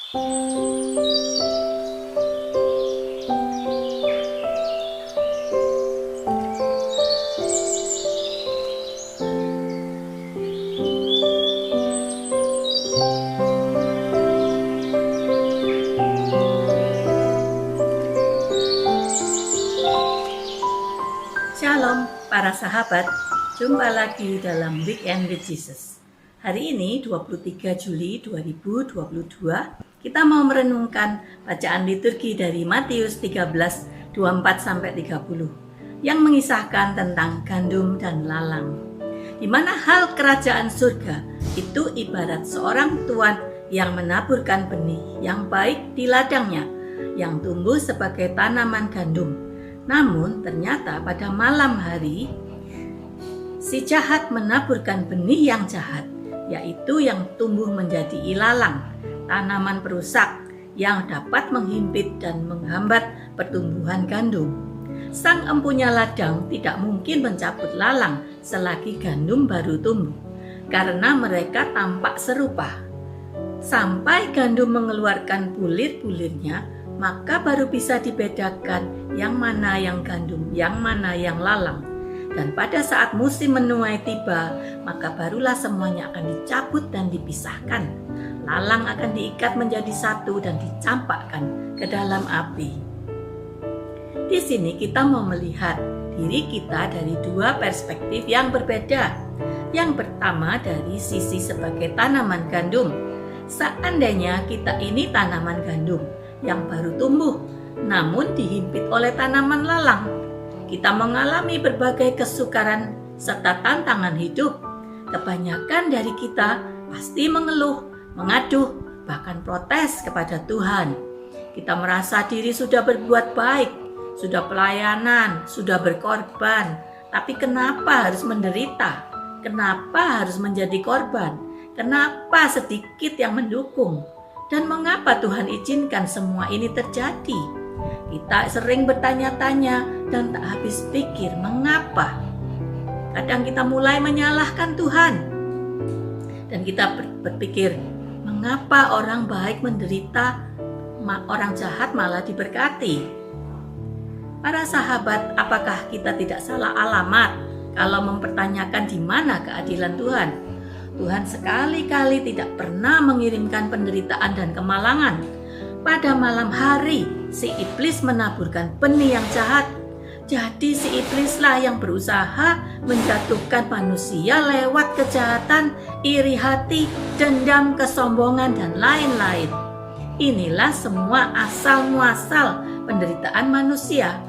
Shalom para sahabat, jumpa lagi dalam Weekend with Jesus. Hari ini 23 Juli 2022, kita mau merenungkan bacaan liturgi dari Matius 13, 24-30 yang mengisahkan tentang gandum dan lalang. Di mana hal kerajaan surga itu ibarat seorang tuan yang menaburkan benih yang baik di ladangnya yang tumbuh sebagai tanaman gandum. Namun ternyata pada malam hari si jahat menaburkan benih yang jahat, yaitu yang tumbuh menjadi ilalang, tanaman perusak yang dapat menghimpit dan menghambat pertumbuhan gandum. Sang empunya ladang tidak mungkin mencabut lalang selagi gandum baru tumbuh, karena mereka tampak serupa. Sampai gandum mengeluarkan bulir-bulirnya, maka baru bisa dibedakan yang mana yang gandum, yang mana yang lalang. Dan pada saat musim menuai tiba, maka barulah semuanya akan dicabut dan dipisahkan. Lalang akan diikat menjadi satu dan dicampakkan ke dalam api. Di sini kita mau melihat diri kita dari dua perspektif yang berbeda. Yang pertama dari sisi sebagai tanaman gandum. Seandainya kita ini tanaman gandum yang baru tumbuh, namun dihimpit oleh tanaman lalang, kita mengalami berbagai kesukaran serta tantangan hidup. Kebanyakan dari kita pasti mengeluh, mengaduh, bahkan protes kepada Tuhan. Kita merasa diri sudah berbuat baik, sudah pelayanan, sudah berkorban, tapi kenapa harus menderita? Kenapa harus menjadi korban? Kenapa sedikit yang mendukung? Dan mengapa Tuhan izinkan semua ini terjadi? Kita sering bertanya-tanya dan tak habis pikir mengapa. Kadang kita mulai menyalahkan Tuhan. Dan kita berpikir, mengapa orang baik menderita, orang jahat malah diberkati? Para sahabat, apakah kita tidak salah alamat kalau mempertanyakan di mana keadilan Tuhan? Tuhan sekali-kali tidak pernah mengirimkan penderitaan dan kemalangan. Pada malam hari, si iblis menaburkan benih yang jahat. Jadi si iblislah yang berusaha menjatuhkan manusia lewat kejahatan, iri hati, dendam, kesombongan, dan lain-lain. Inilah semua asal-muasal penderitaan manusia.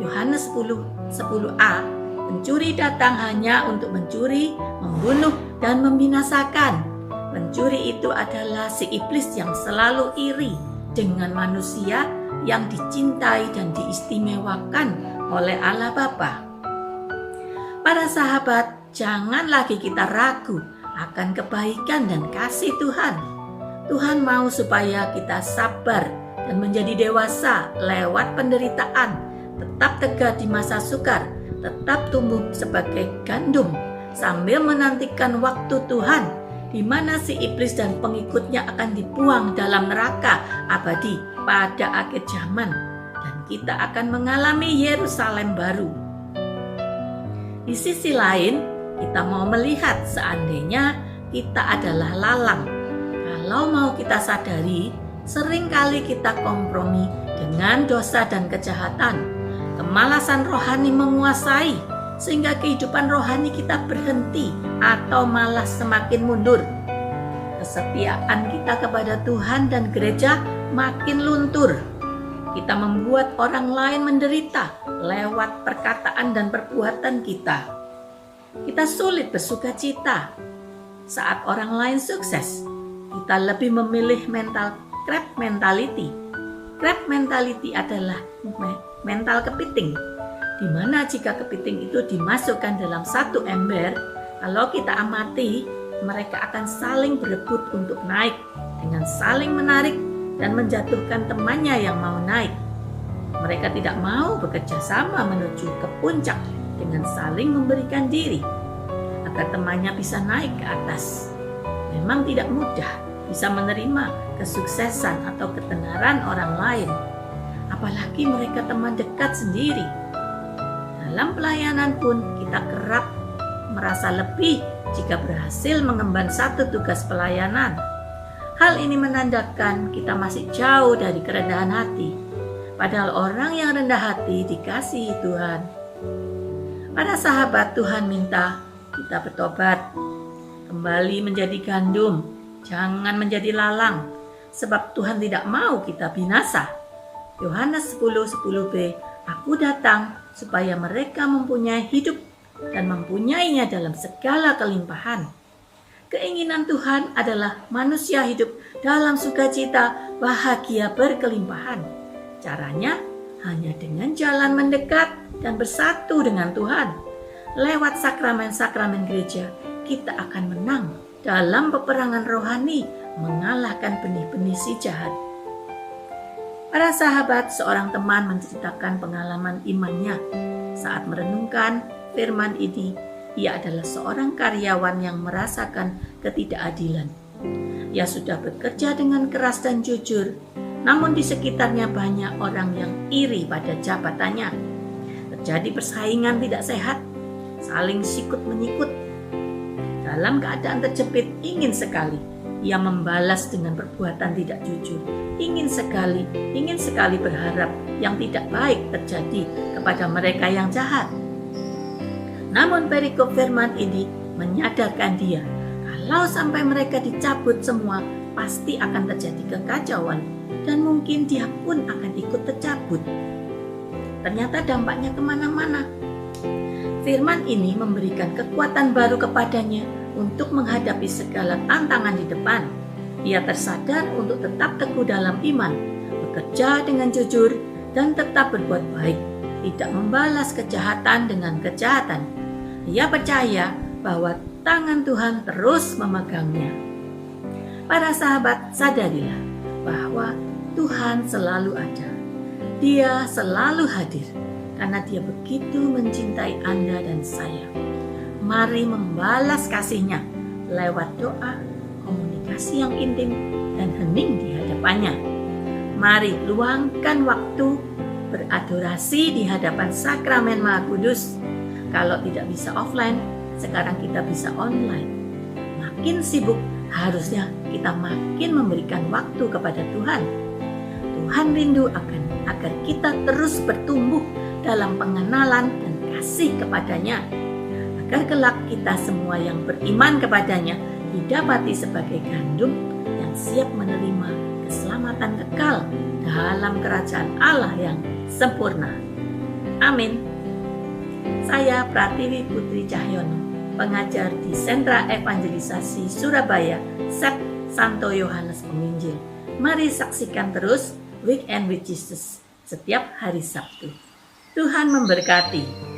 Yohanes 10:10a, pencuri datang hanya untuk mencuri, membunuh, dan membinasakan. Pencuri itu adalah si iblis yang selalu iri dengan manusia yang dicintai dan diistimewakan oleh Allah Bapa. Para sahabat, jangan lagi kita ragu akan kebaikan dan kasih Tuhan. Tuhan mau supaya kita sabar dan menjadi dewasa lewat penderitaan, tetap tegar di masa sukar, tetap tumbuh sebagai gandum sambil menantikan waktu Tuhan di mana si iblis dan pengikutnya akan dibuang dalam neraka abadi pada akhir zaman, dan kita akan mengalami Yerusalem baru. Di sisi lain, kita mau melihat seandainya kita adalah lalang. Kalau mau kita sadari, seringkali kita kompromi dengan dosa dan kejahatan. Kemalasan rohani menguasai sehingga kehidupan rohani kita berhenti atau malah semakin mundur. Kesetiaan kita kepada Tuhan dan gereja makin luntur. Kita membuat orang lain menderita lewat perkataan dan perbuatan kita. Kita sulit bersuka cita saat orang lain sukses. Kita lebih memilih crab mentality. Crab mentality adalah mental kepiting, di mana jika kepiting itu dimasukkan dalam satu ember, kalau kita amati, mereka akan saling berebut untuk naik dengan saling menarik dan menjatuhkan temannya yang mau naik. Mereka tidak mau bekerja sama menuju ke puncak dengan saling memberikan diri agar temannya bisa naik ke atas. Memang tidak mudah, bisa menerima kesuksesan atau ketenaran orang lain, apalagi mereka teman dekat sendiri. Dalam pelayanan pun kita kerap merasa lebih jika berhasil mengemban satu tugas pelayanan. Hal ini menandakan kita masih jauh dari kerendahan hati. Padahal orang yang rendah hati dikasihi Tuhan. Para sahabat, Tuhan minta kita bertobat, kembali menjadi gandum, jangan menjadi lalang, sebab Tuhan tidak mau kita binasa. Yohanes 10:10b, Aku datang supaya mereka mempunyai hidup dan mempunyainya dalam segala kelimpahan. Keinginan Tuhan adalah manusia hidup dalam sukacita, bahagia berkelimpahan. Caranya hanya dengan jalan mendekat dan bersatu dengan Tuhan. Lewat sakramen-sakramen gereja, kita akan menang dalam peperangan rohani, mengalahkan benih-benih si jahat. Para sahabat, seorang teman menceritakan pengalaman imannya saat merenungkan firman ini. Ia adalah seorang karyawan yang merasakan ketidakadilan. Ia sudah bekerja dengan keras dan jujur, namun di sekitarnya banyak orang yang iri pada jabatannya. Terjadi persaingan tidak sehat, saling sikut-menyikut. Dalam keadaan terjepit, ingin sekali ia membalas dengan perbuatan tidak jujur. Ingin sekali berharap yang tidak baik terjadi kepada mereka yang jahat. Namun perikop firman ini menyadarkan dia, kalau sampai mereka dicabut semua, pasti akan terjadi kekacauan dan mungkin dia pun akan ikut tercabut. Ternyata dampaknya kemana-mana. Firman ini memberikan kekuatan baru kepadanya untuk menghadapi segala tantangan di depan. Ia tersadar untuk tetap teguh dalam iman, bekerja dengan jujur, dan tetap berbuat baik, tidak membalas kejahatan dengan kejahatan. Ia percaya bahwa tangan Tuhan terus memegangnya. Para sahabat, sadarilah bahwa Tuhan selalu ada. Dia selalu hadir karena Dia begitu mencintai Anda dan saya. Mari membalas kasih-Nya lewat doa, komunikasi yang intim, dan hening di hadapannya. Mari luangkan waktu beradorasi di hadapan sakramen Maha Kudus. Kalau tidak bisa offline, sekarang kita bisa online. Makin sibuk, harusnya kita makin memberikan waktu kepada Tuhan. Tuhan rindu agar kita terus bertumbuh dalam pengenalan dan kasih kepadanya. Agar kelak kita semua yang beriman kepadanya didapati sebagai gandum yang siap menerima keselamatan kekal dalam kerajaan Allah yang sempurna. Amin. Saya Pratiwi Putri Cahyono, pengajar di Sentra Evangelisasi Surabaya, SEP Santo Yohanes Penginjil. Mari saksikan terus Weekend with Jesus setiap hari Sabtu. Tuhan memberkati.